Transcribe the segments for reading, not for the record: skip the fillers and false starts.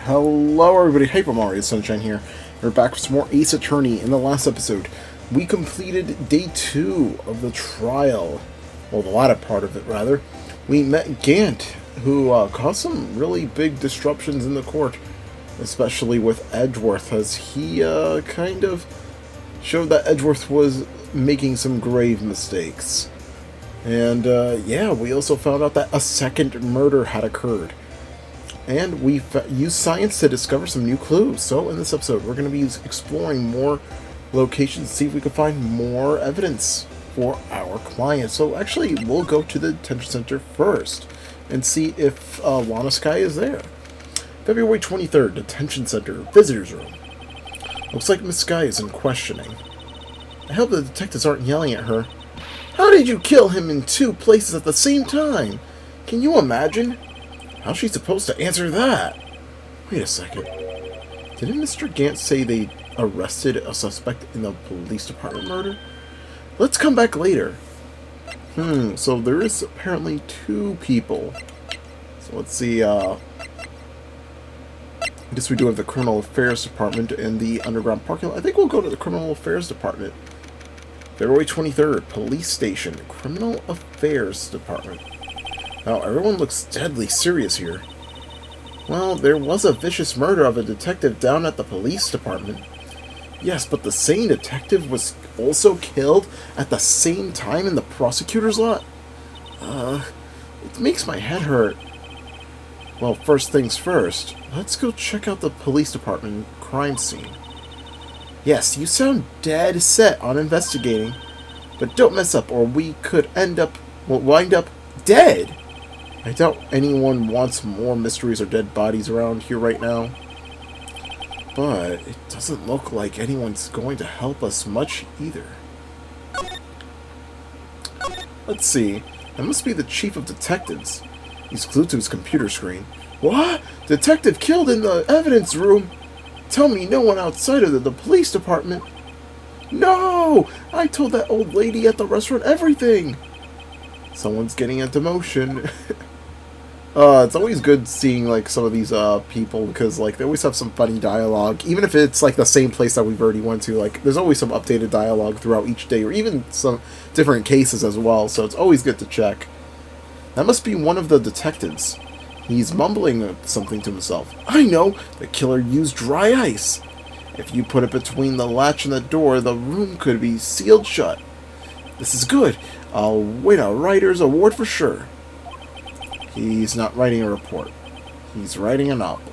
Hello everybody, Hyper Mario Sunshine here. We're back with some more Ace Attorney. In the last episode, we completed day 2 of the trial. Well, the latter part of it, rather. We met Gant, who caused some really big disruptions in the court, especially with Edgeworth, as he kind of showed that Edgeworth was making some grave mistakes. And yeah, we also found out that a second murder had occurred. And we used science to discover some new clues. So in this episode, we're going to be exploring more locations to see if we can find more evidence for our client. So actually, we'll go to the detention center first and see if Lana Sky is there. February 23rd, detention center, visitors room. Looks like Miss Sky is in questioning. I hope the detectives aren't yelling at her. How did you kill him in 2 places at the same time? Can you imagine? How's she supposed to answer that? Wait a second. Didn't Mr. Gant say they arrested a suspect in the police department murder? Let's come back later. So there is apparently 2 people. So let's see, I guess we do have the criminal affairs department and the underground parking lot. I think we'll go to the criminal affairs department. February 23rd, police station, criminal affairs department. Now, everyone looks deadly serious here. Well, there was a vicious murder of a detective down at the police department. Yes, but the same detective was also killed at the same time in the prosecutor's lot? It makes my head hurt. Well, first things first, let's go check out the police department crime scene. Yes, you sound dead set on investigating, but don't mess up or we could wind up dead. I doubt anyone wants more mysteries or dead bodies around here right now. But it doesn't look like anyone's going to help us much either. Let's see. That must be the chief of detectives. He's glued to his computer screen. What? Detective killed in the evidence room? Tell me no one outside of the police department. No! I told that old lady at the restaurant everything. Someone's getting a demotion. It's always good seeing, like, some of these, people, because, like, they always have some funny dialogue, even if it's, like, the same place that we've already went to, like, there's always some updated dialogue throughout each day, or even some different cases as well, so it's always good to check. That must be one of the detectives. He's mumbling something to himself. I know! The killer used dry ice! If you put it between the latch and the door, the room could be sealed shut. This is good. I'll win a writer's award for sure. He's not writing a report. He's writing a novel.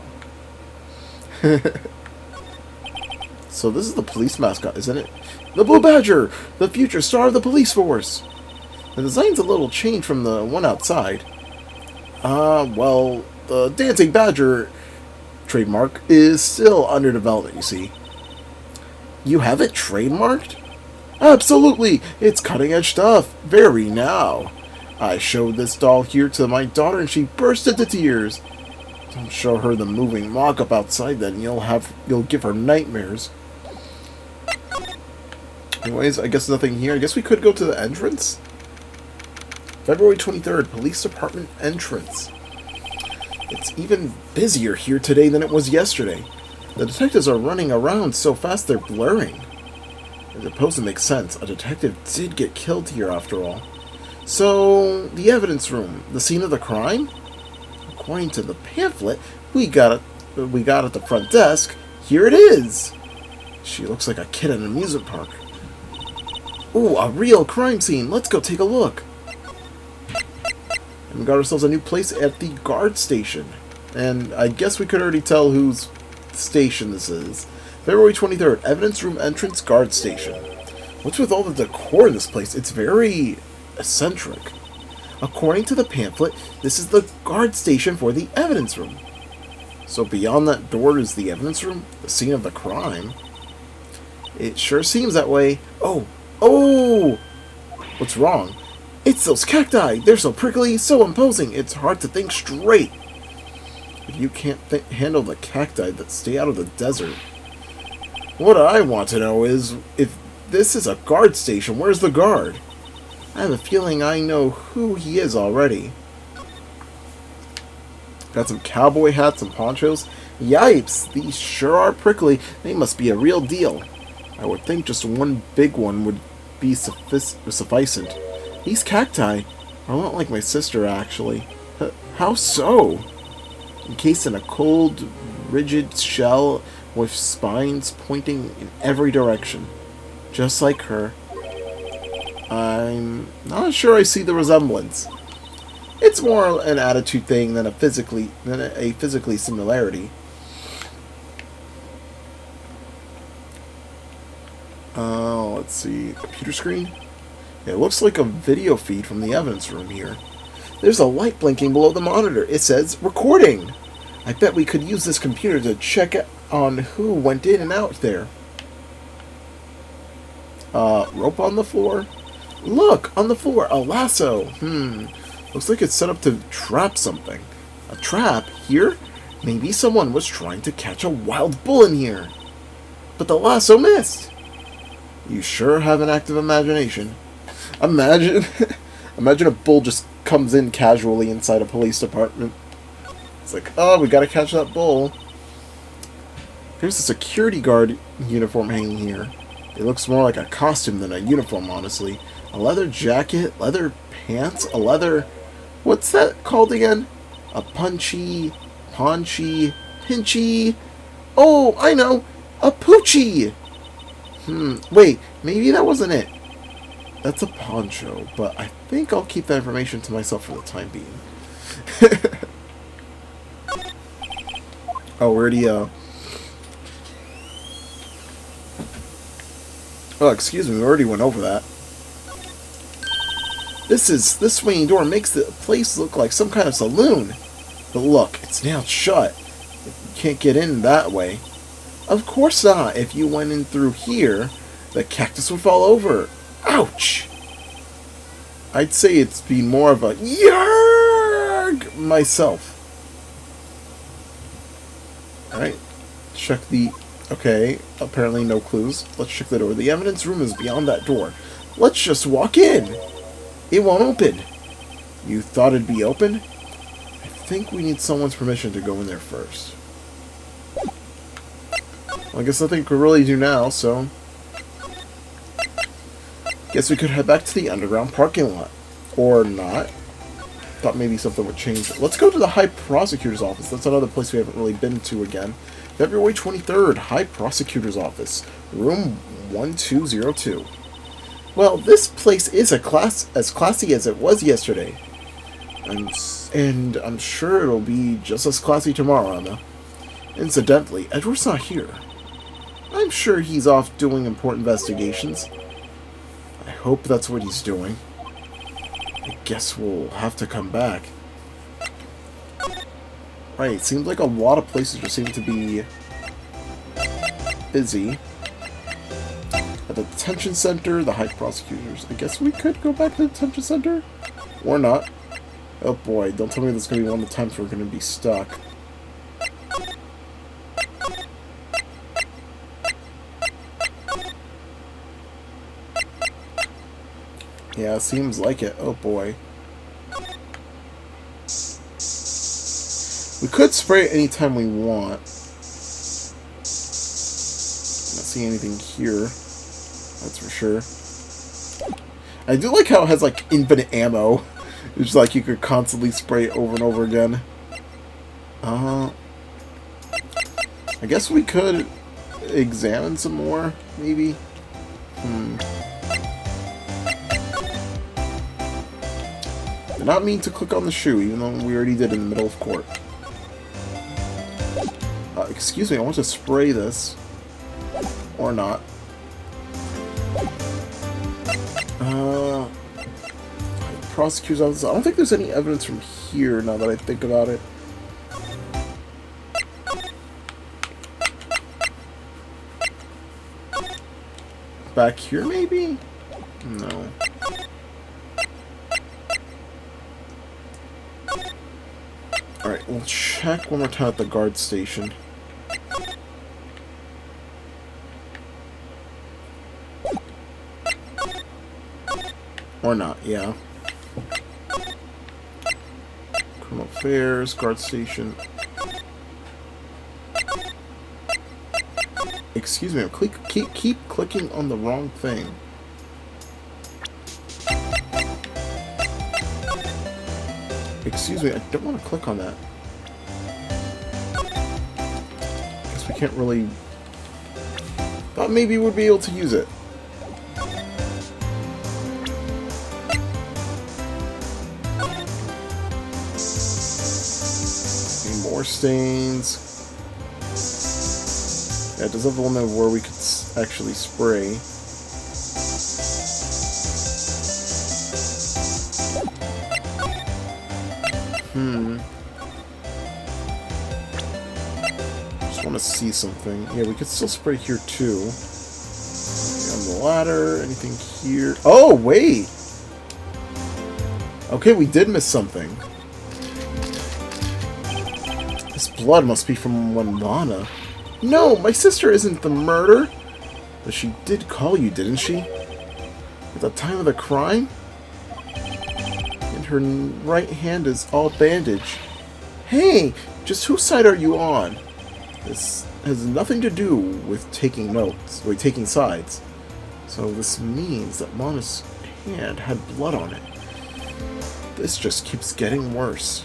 So this is the police mascot, isn't it? The Blue Badger! The future star of the police force! The design's a little changed from the one outside. Well, the Dancing Badger trademark is still under development, you see. You have it trademarked? Absolutely! It's cutting-edge stuff. Very now. I showed this doll here to my daughter and she burst into tears. Don't show her the moving mock-up outside, then you'll give her nightmares. Anyways, I guess nothing here. I guess we could go to the entrance? February 23rd, police department entrance. It's even busier here today than it was yesterday. The detectives are running around so fast they're blurring. I suppose it makes sense. A detective did get killed here after all. So, the evidence room, the scene of the crime? According to the pamphlet we got at the front desk, here it is. She looks like a kid at an amusement park. Ooh, a real crime scene. Let's go take a look. And we got ourselves a new place at the guard station. And I guess we could already tell whose station this is. February 23rd, evidence room entrance guard station. What's with all the decor in this place? It's very eccentric. According to the pamphlet, this is the guard station for the evidence room. So beyond that door is the evidence room? The scene of the crime? It sure seems that way. Oh! What's wrong? It's those cacti! They're so prickly, so imposing, it's hard to think straight. If you can't handle the cacti, that stay out of the desert. What I want to know is, if this is a guard station, where's the guard? I have a feeling I know who he is already. Got some cowboy hats and ponchos. Yipes! These sure are prickly. They must be a real deal. I would think just one big one would be sufficient. These cacti are a lot like my sister, actually. How so? Encased in a cold, rigid shell with spines pointing in every direction. Just like her. I'm not sure I see the resemblance. It's more an attitude thing than a physically similarity. Let's see. Computer screen? It looks like a video feed from the evidence room here. There's a light blinking below the monitor. It says, recording! I bet we could use this computer to check on who went in and out there. Rope on the floor? Look! On the floor! A lasso! Looks like it's set up to trap something. A trap? Here? Maybe someone was trying to catch a wild bull in here. But the lasso missed! You sure have an active imagination. Imagine a bull just comes in casually inside a police department. It's like, oh, we gotta catch that bull. Here's a security guard uniform hanging here. It looks more like a costume than a uniform, honestly. A leather jacket, leather pants, a leather... What's that called again? A paunchy... pinchy... Oh, I know! A poochie! Wait, maybe that wasn't it. That's a poncho, but I think I'll keep that information to myself for the time being. Oh, where'd he, Oh, excuse me, we already went over that. This swinging door makes the place look like some kind of saloon. But look, it's now shut. You can't get in that way. Of course not. If you went in through here, the cactus would fall over. Ouch! I'd say it's been more of a yarg myself. Alright. Check the... Okay, apparently no clues. Let's check the door. The evidence room is beyond that door. Let's just walk in. It won't open. You thought it'd be open? I think we need someone's permission to go in there first. Well, I guess nothing we could really do now, so... Guess we could head back to the underground parking lot. Or not. Thought maybe something would change. Let's go to the High Prosecutor's Office. That's another place we haven't really been to again. February 23rd, High Prosecutor's Office. Room 1202. Well, this place is as classy as it was yesterday. And I'm sure it'll be just as classy tomorrow, Emma. Incidentally, Edward's not here. I'm sure he's off doing important investigations. I hope that's what he's doing. I guess we'll have to come back. Right, seems like a lot of places just seem to be busy. At the detention center, the High Prosecutors. I guess we could go back to the detention center? Or not. Oh boy, don't tell me this is going to be one of the times we're going to be stuck. Yeah, seems like it. Oh boy. We could spray it anytime we want. Not seeing anything here. That's for sure. I do like how it has like infinite ammo. It's like you could constantly spray it over and over again. I guess we could examine some more, maybe. Did not mean to click on the shoe, even though we already did in the middle of court. Excuse me, I want to spray this. Or not. Prosecutor's office. I don't think there's any evidence from here now that I think about it. Back here, maybe? No. Alright, we'll check one more time at the guard station. Or not, yeah. Criminal Affairs, guard station. Excuse me, I keep clicking on the wrong thing. Excuse me, I don't want to click on that. Guess we can't really... Thought maybe we'd be able to use it. Any more stains. Yeah, does everyone know where we could actually spray? Just want to see something. Yeah, we could still spray here too. On the ladder, anything here? Oh, wait! Okay, we did miss something. This blood must be from when Lana... No, my sister isn't the murderer! But she did call you, didn't she? At the time of the crime? And her right hand is all bandaged. Hey! Just whose side are you on? This has nothing to do with taking notes, or taking sides. So this means that Lana's hand had blood on it. This just keeps getting worse.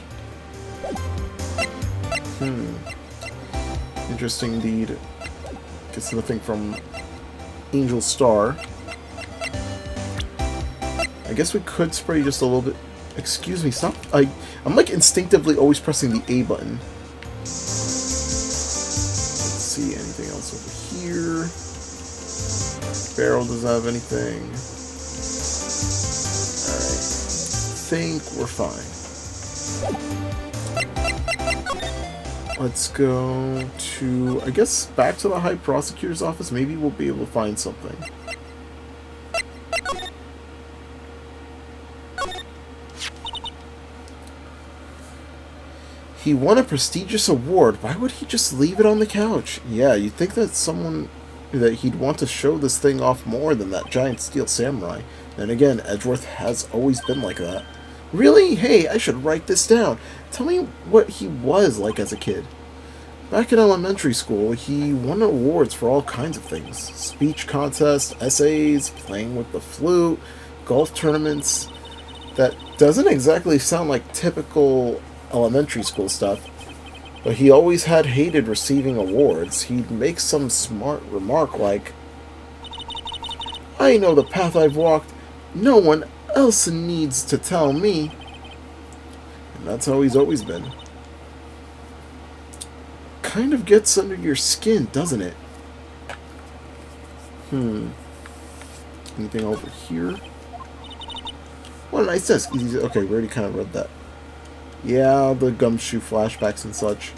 Interesting indeed. Gets nothing from Angel Star. I guess we could spray just a little bit. Excuse me, stop. I'm like instinctively always pressing the A button. Let's see, anything else over here? Barrel doesn't have anything. Alright. Think we're fine. Let's go to, I guess, back to the High Prosecutor's office. Maybe we'll be able to find something. He won a prestigious award. Why would he just leave it on the couch? Yeah, you'd think that that he'd want to show this thing off more than that giant steel samurai. Then again, Edgeworth has always been like that. Really? Hey, I should write this down. Tell me what he was like as a kid. Back in elementary school, he won awards for all kinds of things. Speech contests, essays, playing with the flute, golf tournaments. That doesn't exactly sound like typical elementary school stuff, but he always had hated receiving awards. He'd make some smart remark like, I know the path I've walked. No one else needs to tell me. And that's how he's always been. Kind of gets under your skin, doesn't it? Anything over here? What a nice desk. Okay, we already kind of read that. Yeah, the gumshoe flashbacks and such.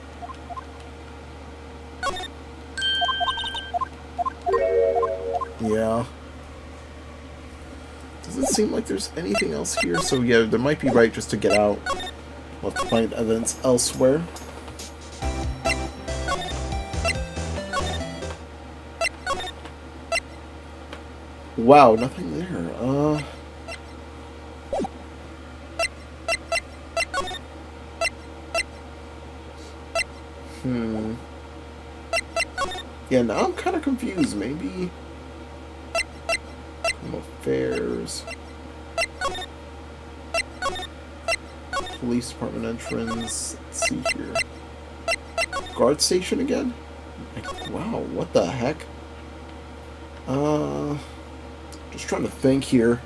Yeah. Doesn't seem like there's anything else here, so yeah, there might be Wright just to get out. We'll have to find evidence elsewhere. Wow, nothing there. Yeah, now I'm kind of confused. Maybe... Affairs. Police department entrance. Let's see here. Guard station again? Wow, what the heck? Just trying to think here.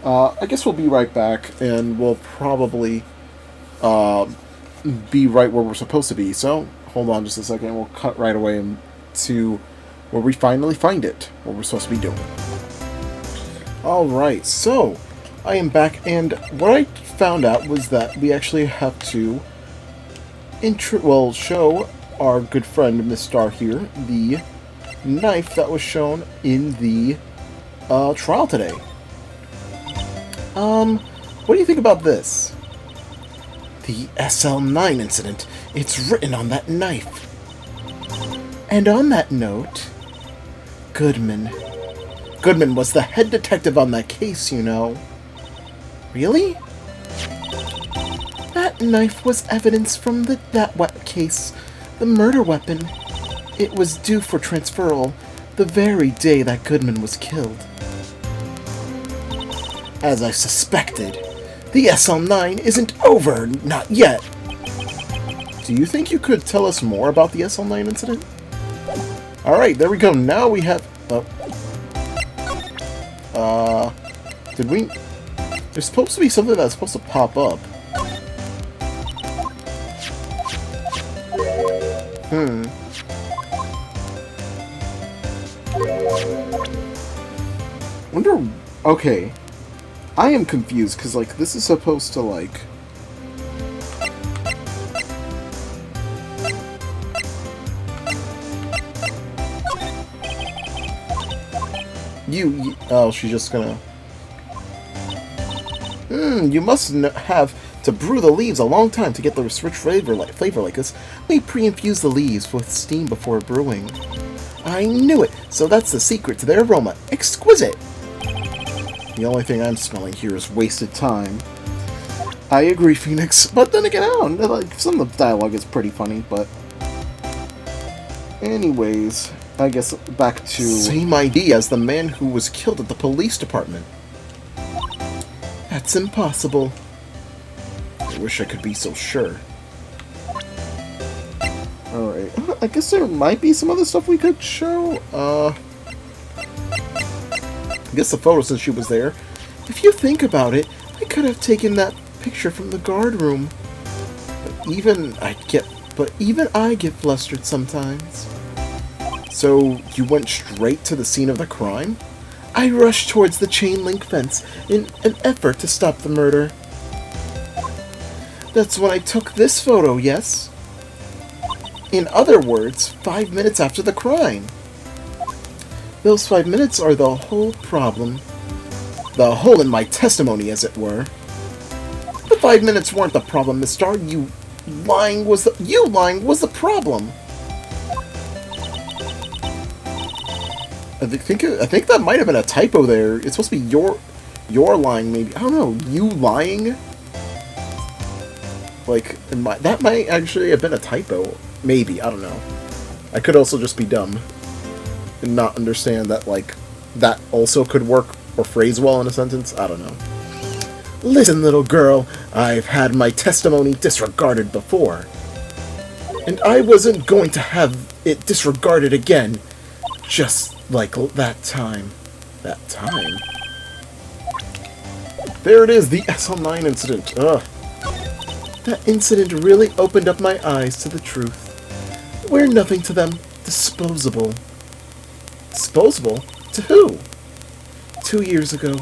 I guess we'll be right back, and we'll probably be right where we're supposed to be. So, hold on just a second. We'll cut right away to where we finally find it, what we're supposed to be doing. Alright, so I am back, and what I found out was that we actually have to show our good friend Miss Star here the knife that was shown in the trial today. What do you think about this? The SL9 incident. It's written on that knife. And on that note, Goodman was the head detective on that case, you know. Really? That That knife was evidence from that case. The murder weapon. It was due for transferal the very day that Goodman was killed. As I suspected, the SL9 isn't over, not yet. Do you think you could tell us more about the SL9 incident? Alright, there we go. Now we have... did we... There's supposed to be something that's supposed to pop up. Wonder... Okay. I am confused, because, like, this is supposed to, like... Oh, she's just gonna... you must have to brew the leaves a long time to get the rich flavor like this. We pre-infuse the leaves with steam before brewing. I knew it! So that's the secret to their aroma. Exquisite! The only thing I'm smelling here is wasted time. I agree, Phoenix. But then again, I don't know, like, some of the dialogue is pretty funny, but... Anyways, I guess back to... Same idea as the man who was killed at the police department. That's impossible. I wish I could be so sure. Alright, I guess there might be some other stuff we could show. I guess the photo since she was there. If you think about it, I could have taken that picture from the guard room. But even I get flustered sometimes. So, you went straight to the scene of the crime? I rushed towards the chain link fence in an effort to stop the murder. That's when I took this photo, yes? In other words, 5 minutes after the crime. Those 5 minutes are the whole problem. The hole in my testimony, as it were. The 5 minutes weren't the problem, Miss Starr. You lying was the problem. I think that might have been a typo there. It's supposed to be your lying, maybe. I don't know. You lying? Like, that might actually have been a typo. Maybe. I don't know. I could also just be dumb and not understand that, like, that also could work or phrase well in a sentence. I don't know. Listen, little girl. I've had my testimony disregarded before. And I wasn't going to have it disregarded again. Just like that time. That time? There it is, the SL9 incident. Ugh. That incident really opened up my eyes to the truth. We're nothing to them. Disposable. Disposable? To who? 2 years ago,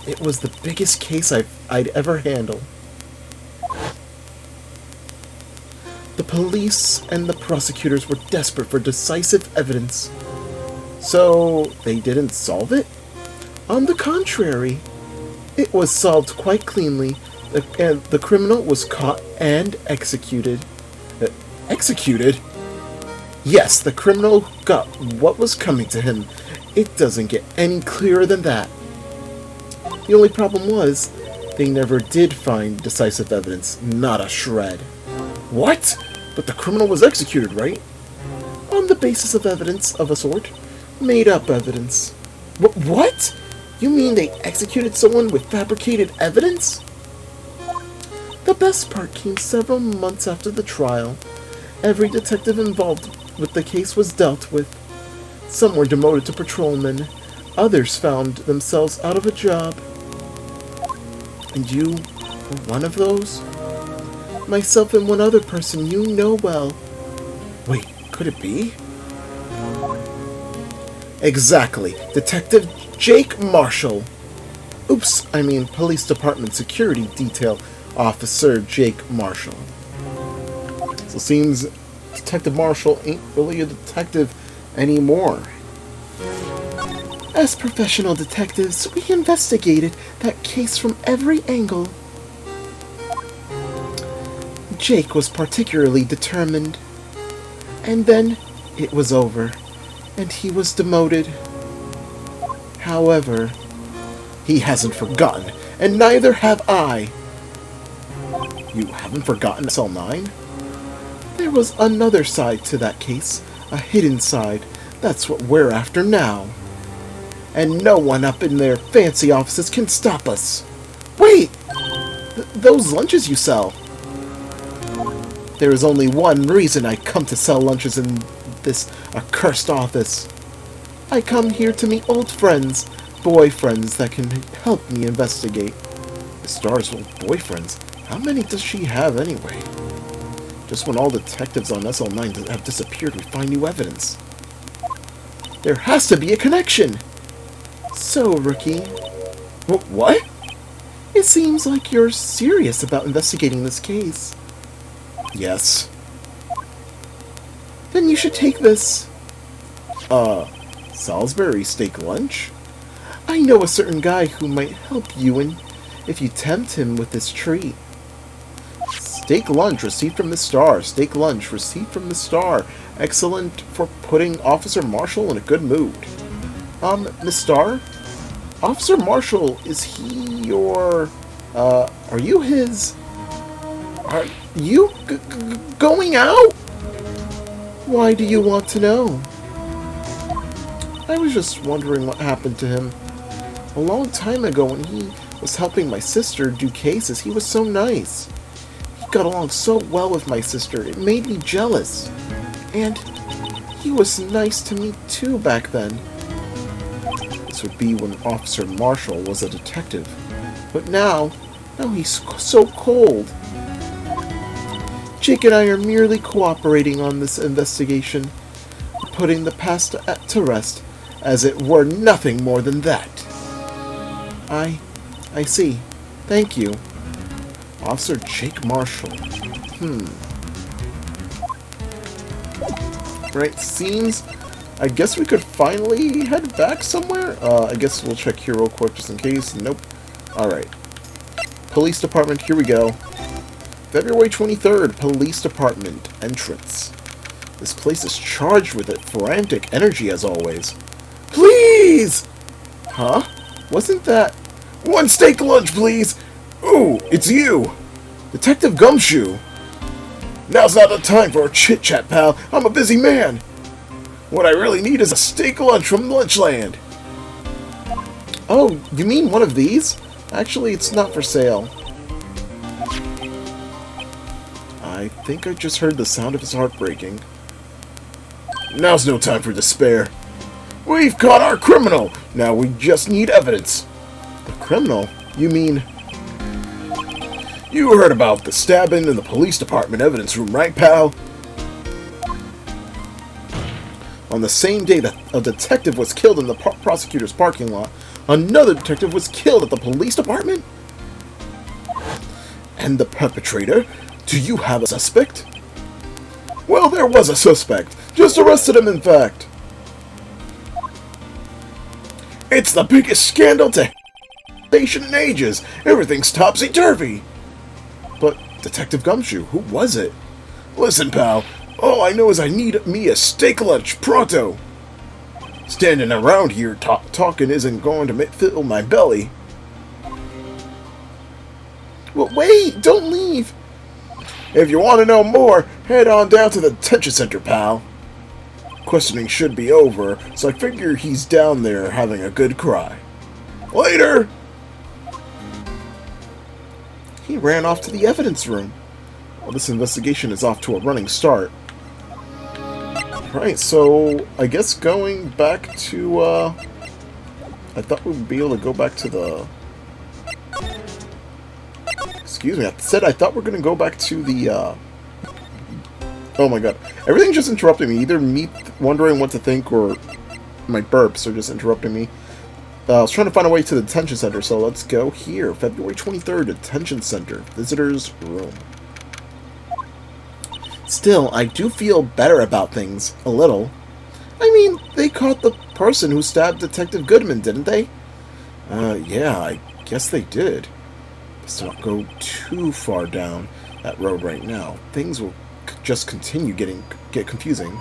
it was the biggest case I'd ever handle. The police and the prosecutors were desperate for decisive evidence. So, they didn't solve it? On the contrary, it was solved quite cleanly, and the criminal was caught and executed. Executed? Yes, the criminal got what was coming to him. It doesn't get any clearer than that. The only problem was, they never did find decisive evidence, not a shred. What? But the criminal was executed, right? On the basis of evidence of a sort. Made up evidence. What? You mean they executed someone with fabricated evidence? The best part came several months after the trial. Every detective involved with the case was dealt with. Some were demoted to patrolmen. Others found themselves out of a job. And you were one of those? Myself and one other person you know well. Wait, could it be? Exactly. Detective Jake Marshall. Oops, I mean Police Department Security Detail Officer Jake Marshall. So it seems Detective Marshall ain't really a detective anymore. As professional detectives, we investigated that case from every angle. Jake was particularly determined. And then it was over, and he was demoted. However, he hasn't forgotten, and neither have I. You haven't forgotten SL9? There was another side to that case, a hidden side. That's what we're after now. And no one up in their fancy offices can stop us. Wait! Those lunches you sell. There is only one reason I come to sell lunches in this accursed office. I come here to meet old friends, boyfriends that can help me investigate. The Star's old boyfriends? How many does she have anyway? Just when all detectives on SL9 have disappeared, we find new evidence. There has to be a connection! So, Rookie... What? It seems like you're serious about investigating this case. Yes. Then you should take this. Salisbury steak lunch? I know a certain guy who might help you if you tempt him with this treat. Steak lunch received from the Star. Steak lunch received from the Star. Excellent for putting Officer Marshall in a good mood. Miss Star? Officer Marshall, is he your... are you his... Are you going out? Why do you want to know? I was just wondering what happened to him. A long time ago when he was helping my sister do cases, he was so nice. He got along so well with my sister, it made me jealous. And he was nice to me too back then. This would be when Officer Marshall was a detective. But now he's so cold. Jake and I are merely cooperating on this investigation, putting the past to rest, as it were nothing more than that. I see. Thank you. Officer Jake Marshall. Right, seems... I guess we could finally head back somewhere? I guess we'll check here real quick just in case. Nope. Alright. Police Department, here we go. February 23rd, Police Department entrance. This place is charged with frantic energy as always. Please! Huh? Wasn't that... One steak lunch, please! Ooh, it's you! Detective Gumshoe! Now's not the time for a chit-chat, pal. I'm a busy man. What I really need is a steak lunch from Lunchland. Oh, you mean one of these? Actually, it's not for sale. I think I just heard the sound of his heart breaking. Now's no time for despair. We've caught our criminal! Now we just need evidence. The criminal? You mean... You heard about the stabbing in the police department evidence room, right, pal? On the same day that a detective was killed in the prosecutor's parking lot, another detective was killed at the police department? And the perpetrator? Do you have a suspect? Well, there was a suspect. Just arrested him, in fact. It's the biggest scandal to station in ages. Everything's topsy-turvy. But, Detective Gumshoe, who was it? Listen, pal. All I know is I need me a steak lunch, pronto. Standing around here talking isn't going to fill my belly. Well, wait! Don't leave! If you want to know more, head on down to the detention center, pal. Questioning should be over, so I figure he's down there having a good cry. Later! He ran off to the evidence room. Well, this investigation is off to a running start. Right, so I guess going back to, I thought we'd be able to go back to the... Excuse me, I said I thought we were going to go back to the, Oh my god. Everything just interrupted me. Either me wondering what to think or my burps are just interrupting me. I was trying to find a way to the detention center, so let's go here. February 23rd, detention center. Visitors room. Still, I do feel better about things. A little. I mean, they caught the person who stabbed Detective Goodman, didn't they? Yeah, I guess they did. Let's not go too far down that road right now. Things will just continue get confusing.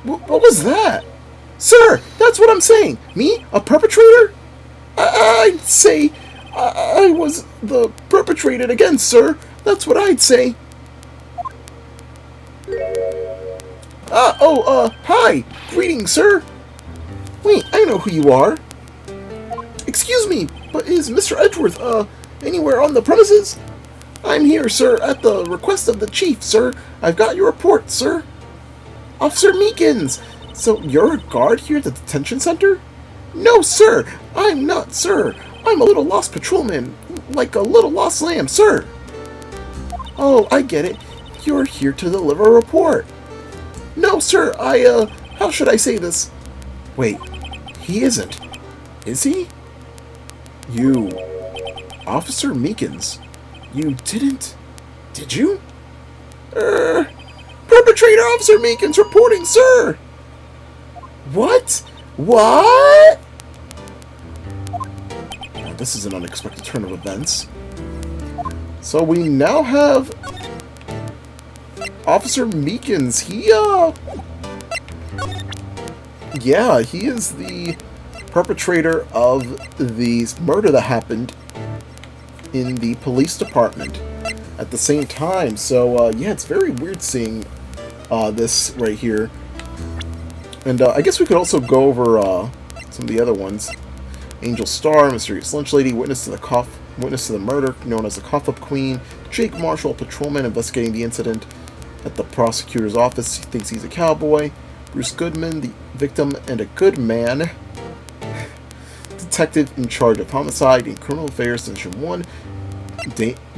What was that? Sir, that's what I'm saying. Me? A perpetrator? I'd say I was the perpetrated again, sir. That's what I'd say. Hi. Greetings, sir. Wait, I know who you are. Excuse me, but is Mr. Edgeworth, anywhere on the premises? I'm here, sir, at the request of the chief, sir. I've got your report, sir. Officer Meekins! So you're a guard here at the detention center? No, sir! I'm not, sir! I'm a little lost patrolman, like a little lost lamb, sir! Oh, I get it. You're here to deliver a report. No, sir, how should I say this? Wait, he isn't. Is he? You... Officer Meekins. You didn't... Did you? Perpetrator Officer Meekins reporting, sir! What? What? Now, this is an unexpected turn of events. So we now have Officer Meekins. Yeah, he is the perpetrator of the murder that happened in the police department at the same time. So, yeah, it's very weird seeing this right here. And I guess we could also go over some of the other ones. Angel Star, Mysterious Lunch Lady, Witness to the murder, known as the Cough-Up Queen, Jake Marshall, patrolman investigating the incident at the prosecutor's office. He thinks he's a cowboy. Bruce Goodman, the victim and a good man. Detective in charge of homicide and criminal affairs, Division 1.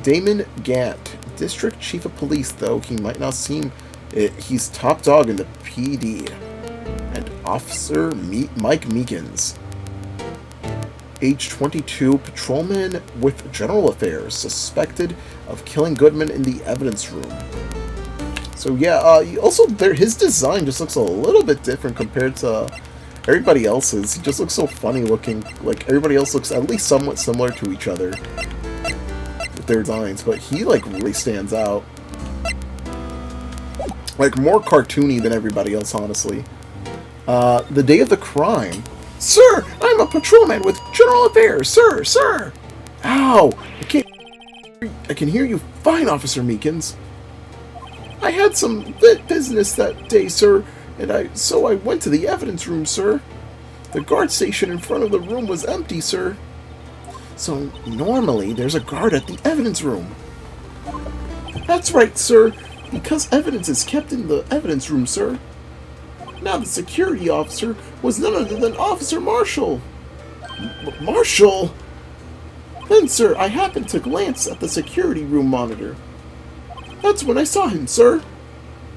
Damon Gant, District Chief of Police, though he might not seem it. He's top dog in the PD. And Officer Mike Meekins, age 22, patrolman with general affairs, suspected of killing Goodman in the evidence room. So yeah, also his design just looks a little bit different compared to everybody else's. He just looks so funny looking. Like, everybody else looks at least somewhat similar to each other with their designs, but he, like, really stands out. Like, more cartoony than everybody else, honestly. The day of the crime. Sir, I'm a patrolman with general affairs, sir, sir! Ow! I can hear you fine, Officer Meekins. I had some business that day, sir, and so I went to the evidence room, sir. The guard station in front of the room was empty, sir. So normally there's a guard at the evidence room. That's right, sir, because evidence is kept in the evidence room, sir. Now the security officer was none other than Officer Marshall. Marshall? Then, sir, I happened to glance at the security room monitor. That's when I saw him, sir.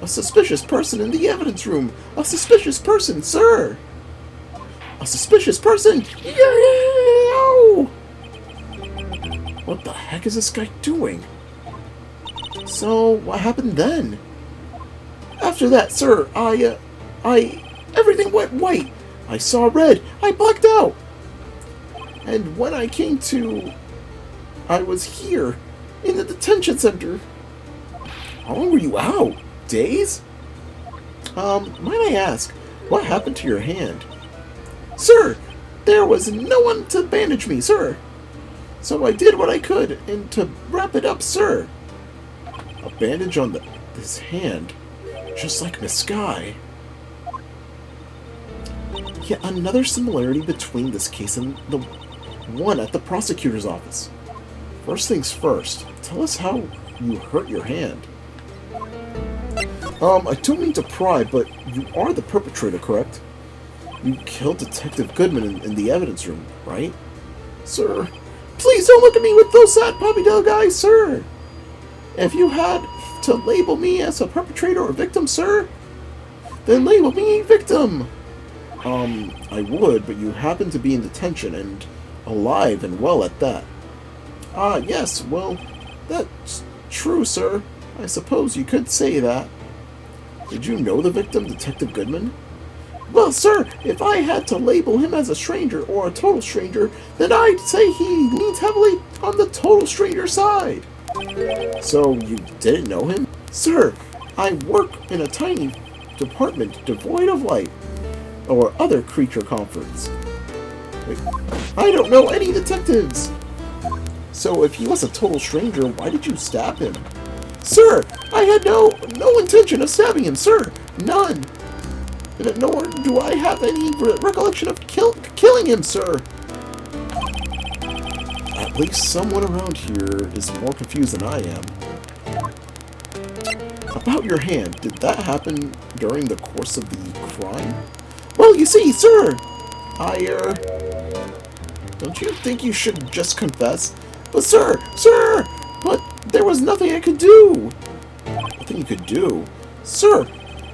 A suspicious person in the evidence room. A suspicious person, sir. A suspicious person? Yo! What the heck is this guy doing? So, what happened then? After that, sir, everything went white. I saw red. I blacked out. And when I came to, I was here, in the detention center. How long were you out? Days? Might I ask, what happened to your hand? Sir, there was no one to bandage me, sir. So I did what I could, and to wrap it up, sir. A bandage on this hand, just like Miss Sky. Yet another similarity between this case and the one at the prosecutor's office. First things first, tell us how you hurt your hand. I don't mean to pry, but you are the perpetrator, correct? You killed Detective Goodman in the evidence room, right? Sir, please don't look at me with those sad puppy dog eyes, sir! If you had to label me as a perpetrator or victim, sir, then label me a victim! I would, but you happen to be in detention and alive and well at that. Ah, yes, well, that's true, sir. I suppose you could say that. Did you know the victim, Detective Goodman? Well, sir, if I had to label him as a stranger or a total stranger, then I'd say he leans heavily on the total stranger side. So, you didn't know him? Sir, I work in a tiny department devoid of light or other creature comforts. Wait, I don't know any detectives! So if he was a total stranger, why did you stab him? Sir, I had no intention of stabbing him, sir. None. Nor do I have any recollection of killing him, sir. At least someone around here is more confused than I am. About your hand, did that happen during the course of the crime? Well, you see, sir, don't you think you should just confess? But sir, but there was nothing I could do. Nothing you could do? Sir,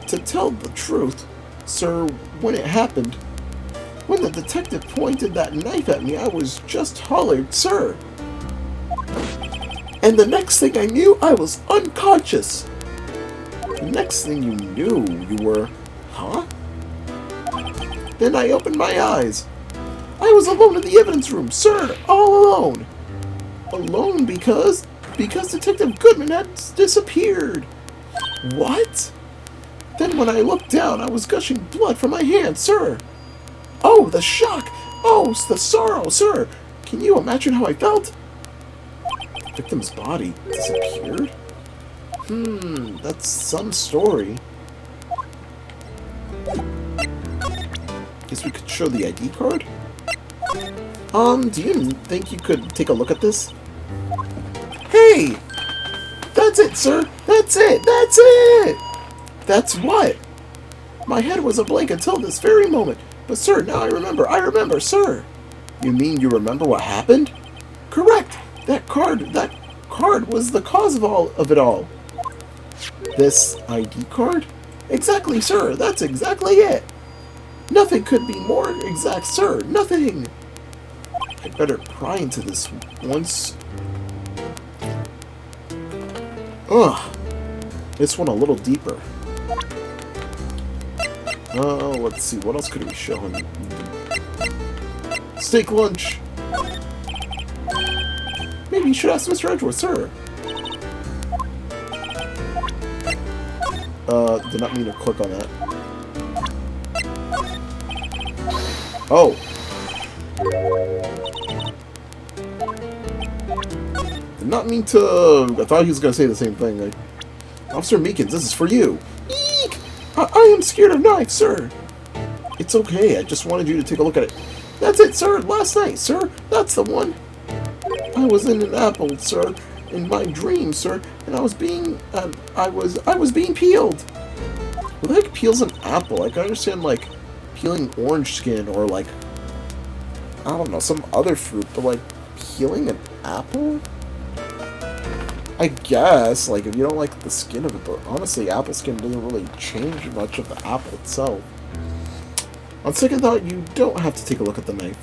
to tell the truth, sir, when it happened, when the detective pointed that knife at me, I was just hollered, sir. And the next thing I knew, I was unconscious. The next thing you knew, you were, huh? Then I opened my eyes. I was alone in the evidence room, sir, all alone. Alone because Detective Goodman had disappeared. What? Then when I looked down, I was gushing blood from my hand, sir. Oh, the shock! Oh, the sorrow, sir! Can you imagine how I felt? The victim's body disappeared? That's some story. Guess we could show the ID card? Do you think you could take a look at this? Hey! That's it, sir! That's it! That's it! That's what? My head was a blank until this very moment. But sir, now I remember, sir! You mean you remember what happened? Correct! That card was the cause of it all. This ID card? Exactly, sir! That's exactly it! Nothing could be more exact, sir! Nothing! I'd better pry into this once. Ugh! This one a little deeper. Let's see, what else could we show him? Steak lunch! Maybe you should ask Mr. Edgeworth, sir. Did not mean to click on that. Oh! Did not mean to... I thought he was going to say the same thing. Like, Officer Meekins, this is for you. Eek! I am scared of knives, sir. It's okay, I just wanted you to take a look at it. That's it, sir. Last night, sir. That's the one. I was in an apple, sir, in my dream, sir, and I was being peeled. Who the heck peels an apple? I can understand, like, peeling orange skin or, like, I don't know, some other fruit, but, like, peeling an apple? I guess, like, if you don't like the skin of it, but honestly, apple skin doesn't really change much of the apple itself. On second thought, you don't have to take a look at the knife.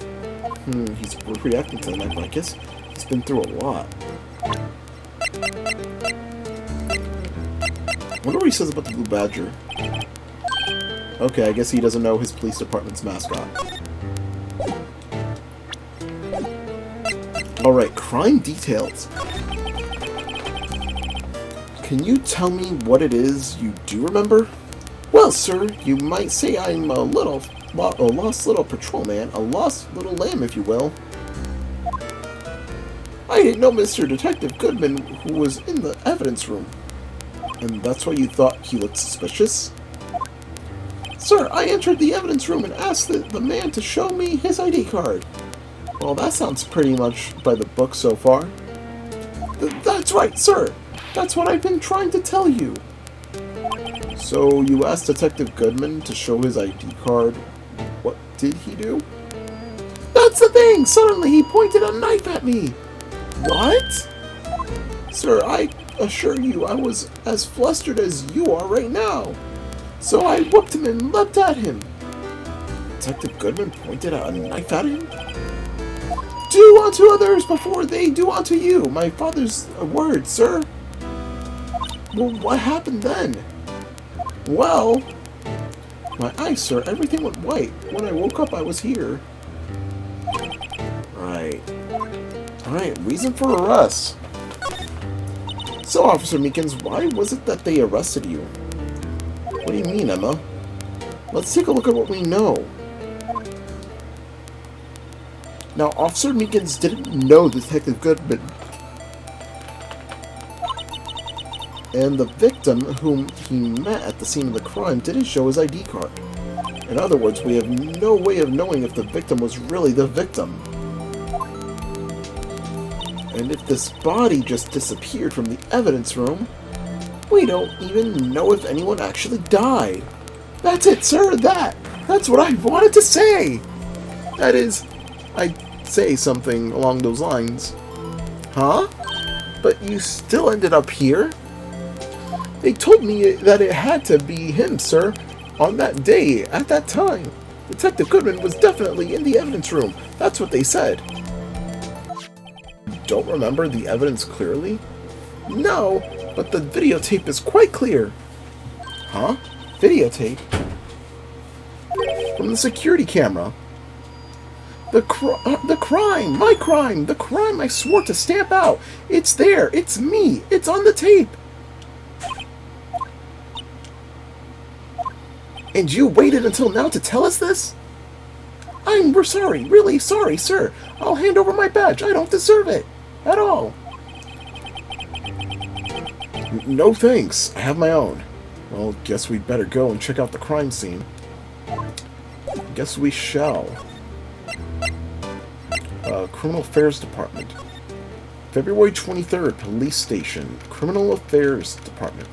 He's reacting to the knife, but I guess he's been through a lot. Wonder what he says about the blue badger. Okay, I guess he doesn't know his police department's mascot. Alright, crime details. Can you tell me what it is you do remember? Well, sir, you might say I'm a lost little patrolman, a lost little lamb, if you will. I didn't know Mr. Detective Goodman, who was in the evidence room. And that's why you thought he looked suspicious? Sir, I entered the evidence room and asked the man to show me his ID card. Well, that sounds pretty much by the book so far. That's right, sir. That's what I've been trying to tell you. So, you asked Detective Goodman to show his ID card. What did he do? That's the thing! Suddenly he pointed a knife at me! What? Sir, I assure you I was as flustered as you are right now. So I whooped him and leapt at him. Detective Goodman pointed a knife at him? Do unto others before they do unto you. My father's word, sir. Well, what happened then? Well, my eyes, sir, everything went white. When I woke up, I was here. Right. Alright, reason for arrest. So, Officer Meekins, why was it that they arrested you? What do you mean, Emma? Let's take a look at what we know. Now, Officer Meekins didn't know Detective Goodman, and the victim whom he met at the scene of the crime didn't show his ID card. In other words, we have no way of knowing if the victim was really the victim. And if this body just disappeared from the evidence room, we don't even know if anyone actually died. That's it, sir, that's what I wanted to say! That is, I'd say something along those lines. Huh? But you still ended up here? They told me that it had to be him, sir. On that day, at that time. Detective Goodman was definitely in the evidence room. That's what they said. Don't remember the evidence clearly? No, but the videotape is quite clear. Huh? Videotape? From the security camera. The crime! My crime! The crime I swore to stamp out! It's there! It's me! It's on the tape! And you waited until now to tell us this? We're sorry, really sorry, sir. I'll hand over my badge. I don't deserve it. At all. No thanks. I have my own. Well, guess we'd better go and check out the crime scene. Guess we shall. Criminal Affairs Department. February 23rd, Police Station. Criminal Affairs Department.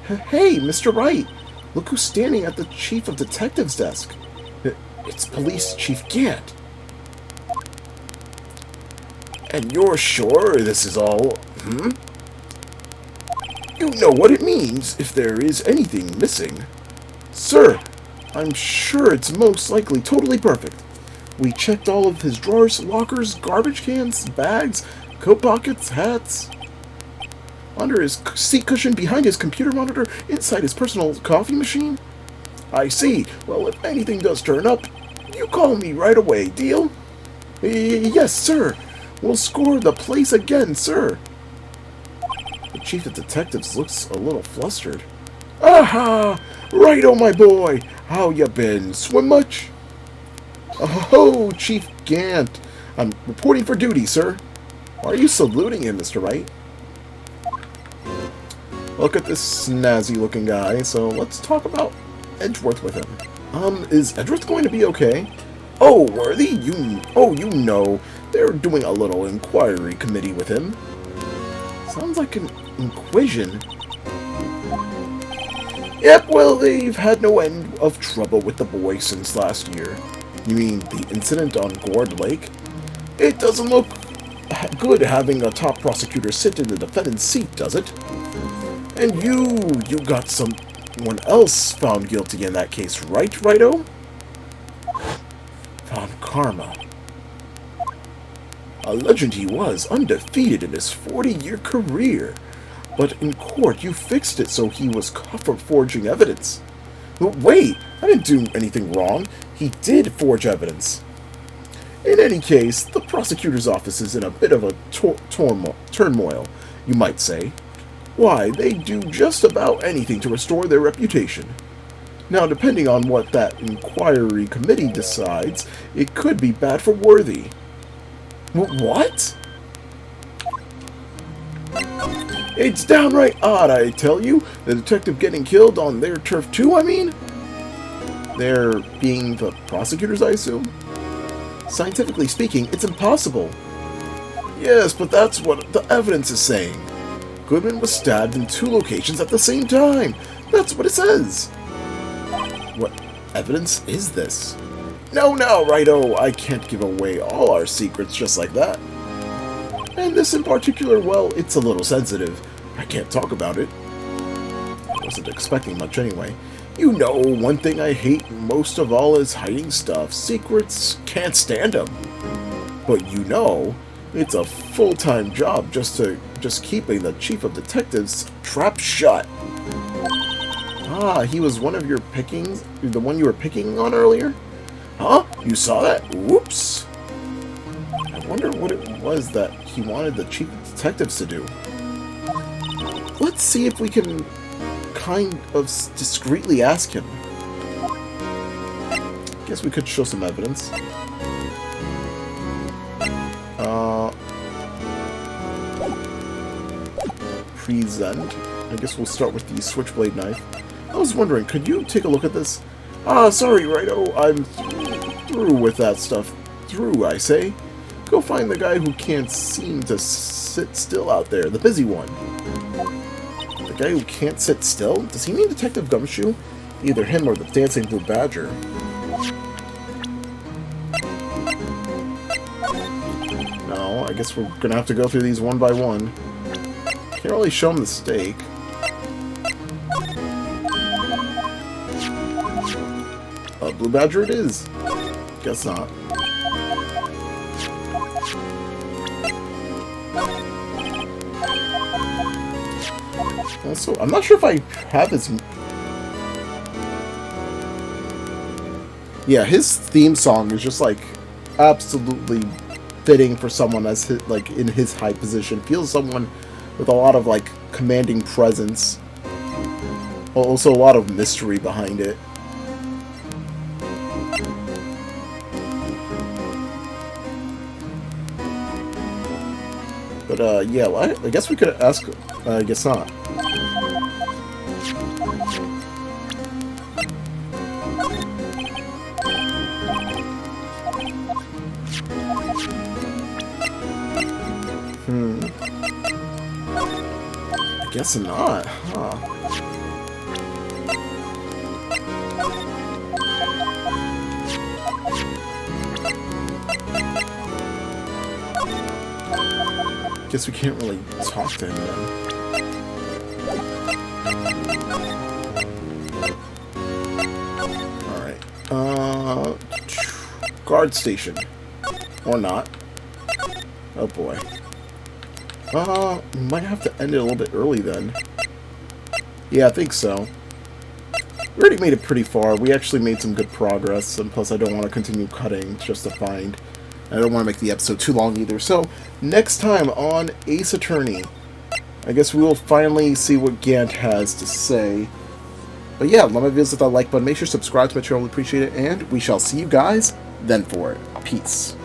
Hey, Mr. Wright! Look who's standing at the Chief of Detectives desk. It's Police Chief Gant. And you're sure this is all, You know what it means if there is anything missing. Sir, I'm sure it's most likely totally perfect. We checked all of his drawers, lockers, garbage cans, bags, coat pockets, hats. Under his seat cushion, behind his computer monitor, inside his personal coffee machine. I see. Well, if anything does turn up, you call me right away, deal? Yes, sir. We'll score the place again, sir. The Chief of Detectives looks a little flustered. Aha! Righto, my boy! How ya been? Swim much? Oh, Chief Gant. I'm reporting for duty, sir. Why are you saluting him, Mr. Wright? Look at this snazzy-looking guy, so let's talk about Edgeworth with him. Is Edgeworth going to be okay? Oh, Worthy, you know, they're doing a little inquiry committee with him. Sounds like an inquisition. Yep, well, they've had no end of trouble with the boy since last year. You mean the incident on Gourd Lake? It doesn't look good having a top prosecutor sit in the defendant's seat, does it? And you got someone else found guilty in that case, right, Righto? Von Karma. A legend he was, undefeated in his 40-year career. But in court, you fixed it so he was caught for forging evidence. But wait, I didn't do anything wrong. He did forge evidence. In any case, the prosecutor's office is in a bit of a turmoil, you might say. Why, they do just about anything to restore their reputation. Now, depending on what that inquiry committee decides, it could be bad for Worthy. What? It's downright odd, I tell you. The detective getting killed on their turf too, I mean? They're being the prosecutors, I assume? Scientifically speaking, it's impossible. Yes, but that's what the evidence is saying. Goodman was stabbed in 2 locations at the same time. That's what it says. What evidence is this? No, Righto, I can't give away all our secrets just like that. And this in particular, well, it's a little sensitive. I can't talk about it. I wasn't expecting much anyway. You know, one thing I hate most of all is hiding stuff. Secrets, can't stand them. But you know, it's a full-time job just keeping the Chief of Detectives trapped shut. Ah, he was one of your pickings? The one you were picking on earlier? Huh? You saw that? Whoops. I wonder what it was that he wanted the Chief of Detectives to do. Let's see if we can kind of discreetly ask him. Guess we could show some evidence. present. I guess we'll start with the switchblade knife. I was wondering, could you take a look at this? Ah, sorry, Righto, I'm through with that stuff. Through, I say. Go find the guy who can't seem to sit still out there, the busy one. The guy who can't sit still? Does he mean Detective Gumshoe? Either him or the dancing blue badger. No, I guess we're gonna have to go through these one by one. Can't really show him the stake. Blue badger it is. Guess not. Also, I'm not sure if I have his... Yeah, his theme song is just, like, absolutely fitting for someone as his, like, in his high position. Feels someone with a lot of, like, commanding presence. Also, a lot of mystery behind it. But, yeah, well, I guess we could ask... I guess not. I guess not, huh? Guess we can't really talk to him then. Alright. Guard station. Or not. Oh boy. We might have to end it a little bit early then. Yeah, I think so. We already made it pretty far. We actually made some good progress, and plus I don't want to continue cutting just to find. I don't want to make the episode too long either. So, next time on Ace Attorney, I guess we will finally see what Gant has to say. But yeah, let me visit that like button. Make sure to subscribe to my channel. I appreciate it. And we shall see you guys then for it. Peace.